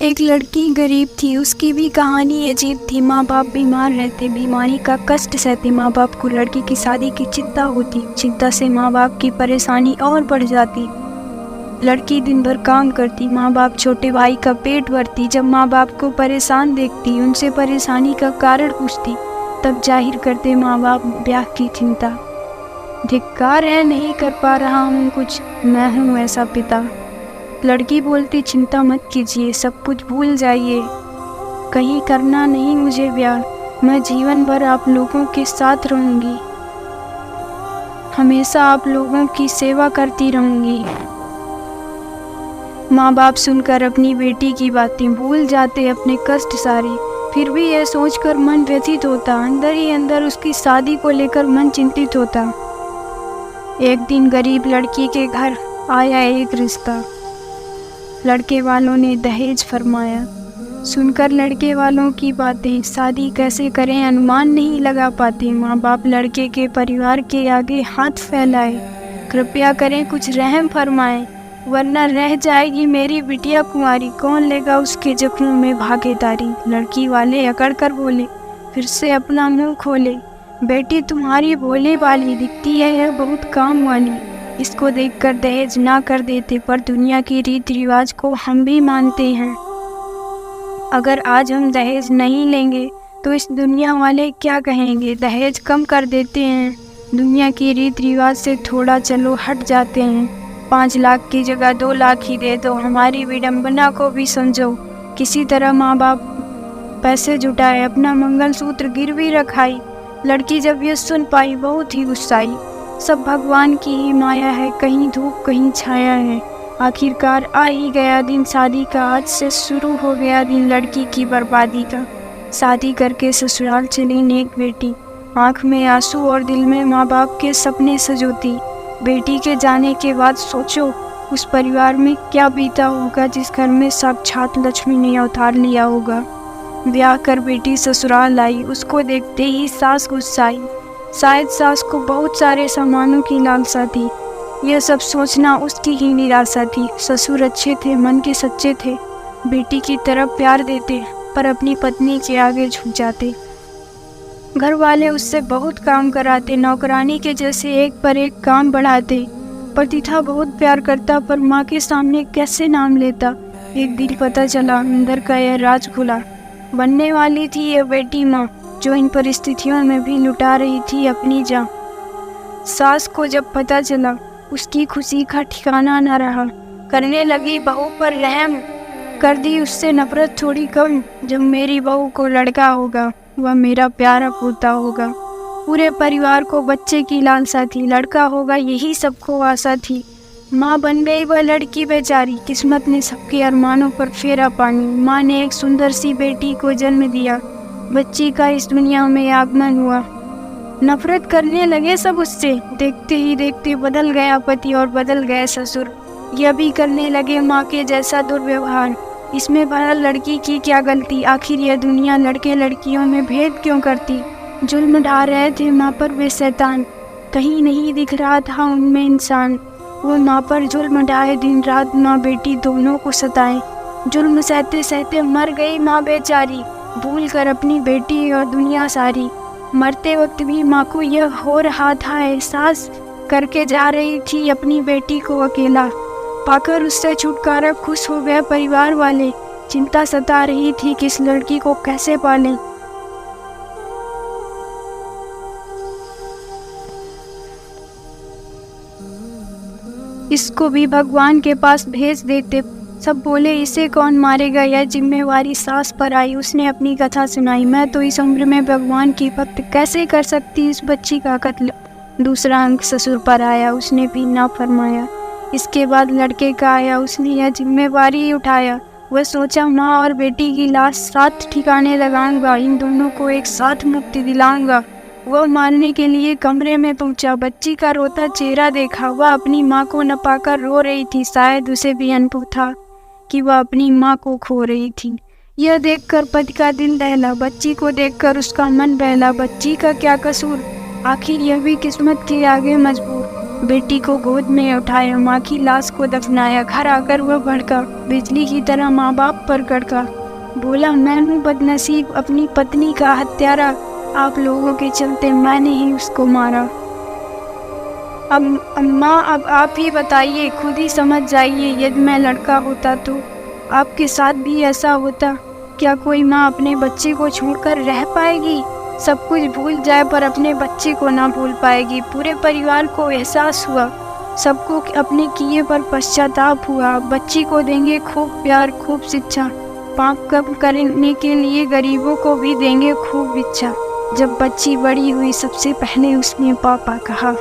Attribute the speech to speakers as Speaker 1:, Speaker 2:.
Speaker 1: एक लड़की गरीब थी, उसकी भी कहानी अजीब थी। माँ बाप बीमार रहते, बीमारी का कष्ट सहते। माँ बाप को लड़की की शादी की चिंता होती, चिंता से माँ बाप की परेशानी और बढ़ जाती। लड़की दिन भर काम करती, माँ बाप छोटे भाई का पेट भरती। जब माँ बाप को परेशान देखती, उनसे परेशानी का कारण पूछती, तब जाहिर करते माँ बाप ब्याह की चिंता। धिक्कार है, नहीं कर पा रहा हूँ कुछ, मैं हूँ ऐसा पिता। लड़की बोलती, चिंता मत कीजिए, सब कुछ भूल जाइए, कहीं करना नहीं मुझे ब्याह, मैं जीवन भर आप लोगों के साथ रहूंगी, हमेशा आप लोगों की सेवा करती रहूंगी। माँ बाप सुनकर अपनी बेटी की बातें भूल जाते, अपने कष्ट सारे। फिर भी यह सोचकर मन व्यथित होता, अंदर ही अंदर उसकी शादी को लेकर मन चिंतित होता। एक दिन गरीब लड़की के घर आया एक रिश्ता। लड़के वालों ने दहेज फरमाया। सुनकर लड़के वालों की बातें, शादी कैसे करें अनुमान नहीं लगा पाते। माँ बाप लड़के के परिवार के आगे हाथ फैलाए, कृपया करें कुछ रहम फरमाएं, वरना रह जाएगी मेरी बिटिया कुंवारी, कौन लेगा उसके जख्मों में भागीदारी। लड़की वाले अकड़ कर बोले, फिर से अपना मुंह खोले, बेटी तुम्हारी भोले वाली दिखती है, यह बहुत काम वाली, इसको देखकर दहेज ना कर देते, पर दुनिया की रीति रिवाज को हम भी मानते हैं। अगर आज हम दहेज नहीं लेंगे तो इस दुनिया वाले क्या कहेंगे। दहेज कम कर देते हैं, दुनिया की रीति रिवाज से थोड़ा चलो हट जाते हैं। 5 लाख की जगह 2 लाख ही दे दो, हमारी विडंबना को भी समझो। किसी तरह माँ बाप पैसे जुटाए, अपना मंगलसूत्र गिरवी रखाई। लड़की जब ये सुन पाई बहुत ही गुस्साई। सब भगवान की ही माया है, कहीं धूप कहीं छाया है। आखिरकार आ ही गया दिन शादी का, आज से शुरू हो गया दिन लड़की की बर्बादी का। शादी करके ससुराल चली नेक बेटी, आँख में आंसू और दिल में माँ बाप के सपने सजोती। बेटी के जाने के बाद सोचो उस परिवार में क्या बीता होगा, जिस घर में साक्षात लक्ष्मी ने अवतार लिया होगा। ब्याह कर बेटी ससुराल आई, उसको देखते ही सास गुस्साई। शायद सास को बहुत सारे सामानों की लालसा थी, यह सब सोचना उसकी ही निराशा थी। ससुर अच्छे थे, मन के सच्चे थे, बेटी की तरफ प्यार देते, पर अपनी पत्नी के आगे झुक जाते। घर वाले उससे बहुत काम कराते, नौकरानी के जैसे एक पर एक काम बढ़ाते। पति था बहुत प्यार करता, पर माँ के सामने कैसे नाम लेता। एक दिन पता चला, अंदर का यह राज खुला। बनने वाली थी यह बेटी माँ, जो इन परिस्थितियों में भी लुटा रही थी अपनी जान। सास को जब पता चला, उसकी खुशी का ठिकाना न रहा। करने लगी बहू पर रहम, कर दी उससे नफरत थोड़ी कम। जब मेरी बहू को लड़का होगा, वह मेरा प्यारा पोता होगा। पूरे परिवार को बच्चे की लालसा थी, लड़का होगा यही सबको आशा थी। माँ बन गई वह लड़की बेचारी, किस्मत ने सबके अरमानों पर फेरा पानी। माँ ने एक सुंदर सी बेटी को जन्म दिया, बच्ची का इस दुनिया में आगमन हुआ। नफरत करने लगे सब उससे, देखते ही देखते बदल गया पति और बदल गए ससुर। यह भी करने लगे माँ के जैसा दुर्व्यवहार। इसमें भला लड़की की क्या गलती, आखिर यह दुनिया लड़के लड़कियों में भेद क्यों करती। जुल्म ढा रहे थे माँ पर वे शैतान, कहीं नहीं दिख रहा था उनमें इंसान। वो माँ पर जुल्म ढाए, दिन रात माँ बेटी दोनों को सताए। जुल्म सहते सहते मर गई माँ बेचारी, भूल कर अपनी बेटी और दुनिया सारी। मरते वक्त भी माँ को यह हो रहा था एहसास, करके जा रही थी अपनी बेटी को अकेला। पाकर उससे छुटकारा खुश हो गए परिवार वाले, चिंता सता रही थी कि इस लड़की को कैसे पालें। इसको भी भगवान के पास भेज देते। सब बोले, इसे कौन मारेगा, यह जिम्मेवारी सास पर आई। उसने अपनी कथा सुनाई, मैं तो इस उम्र में भगवान की भक्त, कैसे कर सकती इस बच्ची का कत्ल। दूसरा अंक ससुर पर आया, उसने भी ना फरमाया। इसके बाद लड़के का आया, उसने यह जिम्मेवारी उठाया। वह सोचा माँ और बेटी की लाश साथ ठिकाने लगाऊंगा, इन दोनों को एक साथ मुक्ति दिलाऊंगा। वह मारने के लिए कमरे में पहुंचा, बच्ची का रोता चेहरा देखा। वह अपनी माँ को न पाकर रो रही थी, शायद उसे भी अनुभव था कि वह अपनी माँ को खो रही थी। यह देखकर पति का दिल दहला, बच्ची को देखकर उसका मन बहला। बच्ची का क्या कसूर, आखिर यह भी किस्मत के आगे मजबूर। बेटी को गोद में उठाया, माँ की लाश को दफनाया। घर आकर वह भड़का, बिजली की तरह माँ बाप पर कड़का। बोला, मैं हूँ बदनसीब, अपनी पत्नी का हत्यारा, आप लोगों के चलते मैंने ही उसको मारा। अब अम्मा, अब आप ही बताइए, खुद ही समझ जाइए, यदि मैं लड़का होता तो आपके साथ भी ऐसा होता? क्या कोई माँ अपने बच्चे को छोड़कर रह पाएगी? सब कुछ भूल जाए पर अपने बच्चे को ना भूल पाएगी। पूरे परिवार को एहसास हुआ, सबको अपने किए पर पश्चाताप हुआ। बच्ची को देंगे खूब प्यार, खूब शिक्षा, पाप कम करने के लिए गरीबों को भी देंगे खूब इच्छा। जब बच्ची बड़ी हुई सबसे पहले उसने पापा कहा।